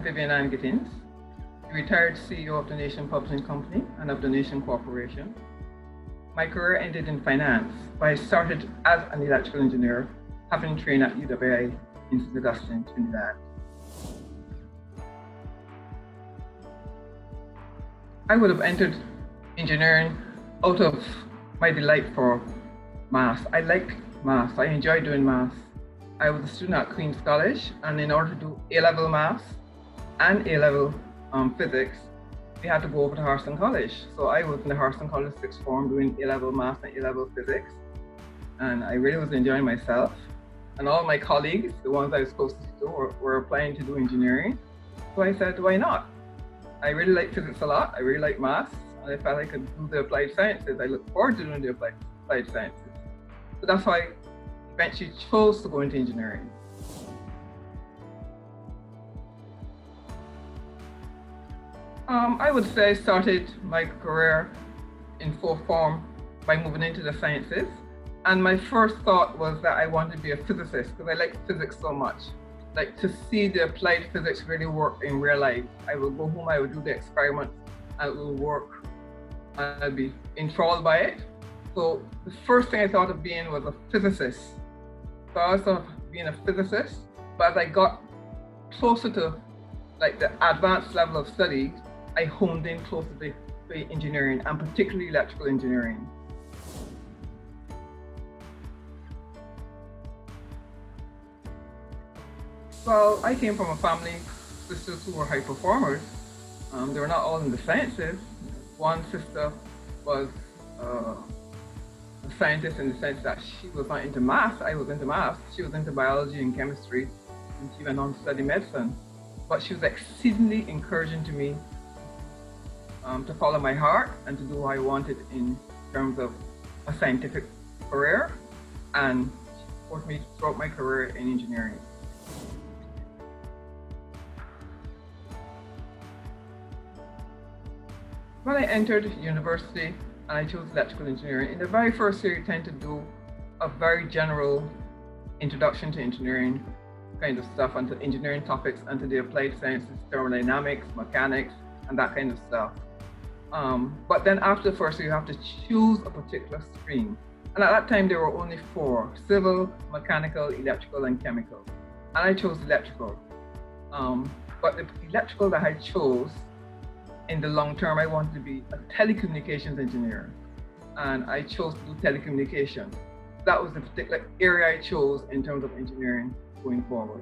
I'm Vivian Gittens, the retired CEO of the Nation Publishing Company and of the Nation Corporation. My career ended in finance, but I started as an electrical engineer, having trained at IWF in St. Augustine, Trinidad. I would have entered engineering out of my delight for maths. I like maths. I enjoy doing maths. I was a student at Queen's College, and in order to do A-level maths and A-level physics, we had to go over to Harrison College. So I was in the Harrison College sixth form doing A-level maths and A-level physics, and I really was enjoying myself. And all my colleagues, the ones I was closest to, were applying to do engineering. So I said, why not? I really like physics a lot. I really like maths, and I felt I could do the applied sciences. I look forward to doing the applied sciences. So that's why I eventually chose to go into engineering. I would say I started my career in full form by moving into the sciences. And my first thought was that I wanted to be a physicist because I like physics so much. Like to see the applied physics really work in real life. I would go home, I would do the experiments, and it would work, and I'd be enthralled by it. So the first thing I thought of being was a physicist. So I was thought of being a physicist, but as I got closer to like the advanced level of study, I honed in closer to engineering, and particularly electrical engineering. Well, I came from a family of sisters who were high performers. They were not all in the sciences. One sister was a scientist in the sense that she was not into math. I was into math. She was into biology and chemistry, and she went on to study medicine. But she was exceedingly encouraging to me to follow my heart and to do what I wanted in terms of a scientific career, and she supported me throughout my career in engineering. When I entered university and I chose electrical engineering, in the very first year you tend to do a very general introduction to engineering kind of stuff, and to engineering topics, and to the applied sciences, thermodynamics, mechanics, and that kind of stuff. But then after the first year, you have to choose a particular stream. And at that time, there were only four: civil, mechanical, electrical, and chemical. And I chose electrical. But the electrical that I chose, in the long term, I wanted to be a telecommunications engineer. And I chose to do telecommunications. That was the particular area I chose in terms of engineering going forward.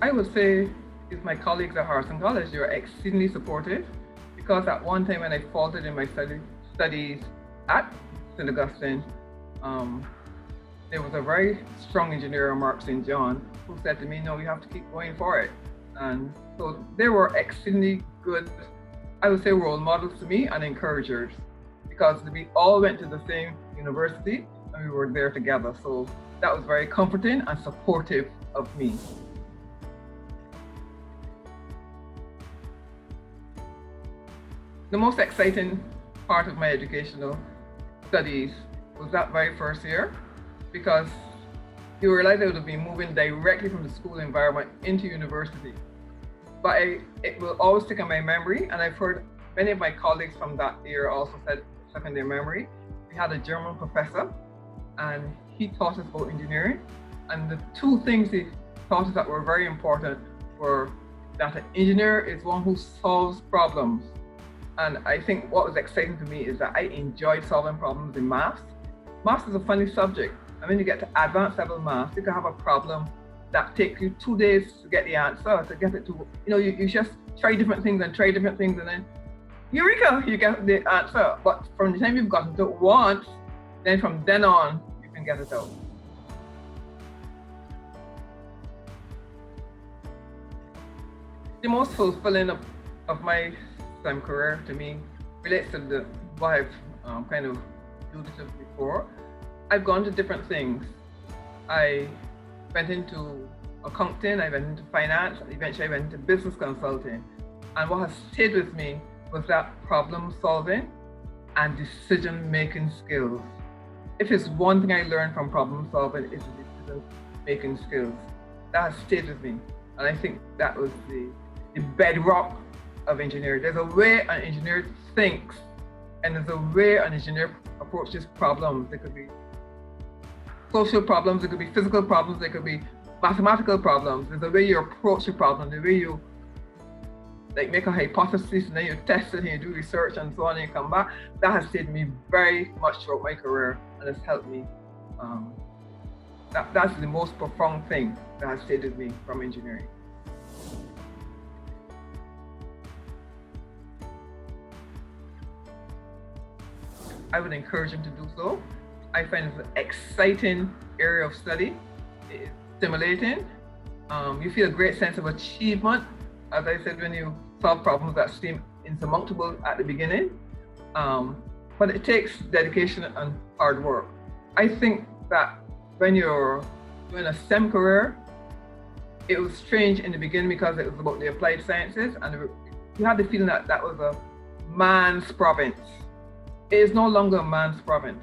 I would say is my colleagues at Harrison College, they were exceedingly supportive, because at one time when I faltered in my studies at St. Augustine, there was a very strong engineer, Mark St. John, who said to me, no, you have to keep going for it. And so they were extremely good, I would say, role models to me and encouragers, because we all went to the same university and we were there together. So that was very comforting and supportive of me. The most exciting part of my educational studies was that very first year, because you realize I would have been moving directly from the school environment into university. But it will always stick in my memory, and I've heard many of my colleagues from that year also said it stuck in their memory. We had a German professor, and he taught us about engineering. And the two things he taught us that were very important were that an engineer is one who solves problems. And I think what was exciting to me is that I enjoyed solving problems in maths. Maths is a funny subject. And when you get to advanced level maths, you can have a problem that takes you 2 days to get the answer, to get it to, you just try different things, and then eureka, you get the answer. But from the time you've gotten to it once, then from then on, you can get it out. The most fulfilling of my career to me relates to what I've kind of alluded to before. I've gone to different things. I went into accounting, I went into finance, and eventually I went into business consulting. And what has stayed with me was that problem solving and decision making skills. if it's one thing I learned from problem solving, it's the decision making skills. That has stayed with me. And I think that was the bedrock of engineering. There's a way an engineer thinks, and there's a way an engineer approaches problems. It could be social problems, it could be physical problems, it could be mathematical problems. There's a way you approach a problem, the way you make a hypothesis and then you test it and you do research and so on and you come back. That has stayed with me very much throughout my career and has helped me. That's the most profound thing that has stayed with me from engineering. I would encourage him to do so. I find it's an exciting area of study. It's stimulating. You feel a great sense of achievement, as I said, when you solve problems that seem insurmountable at the beginning. But it takes dedication and hard work. I think that when you're doing a STEM career, it was strange in the beginning because it was about the applied sciences, and you had the feeling that that was a man's province. It is no longer a man's province.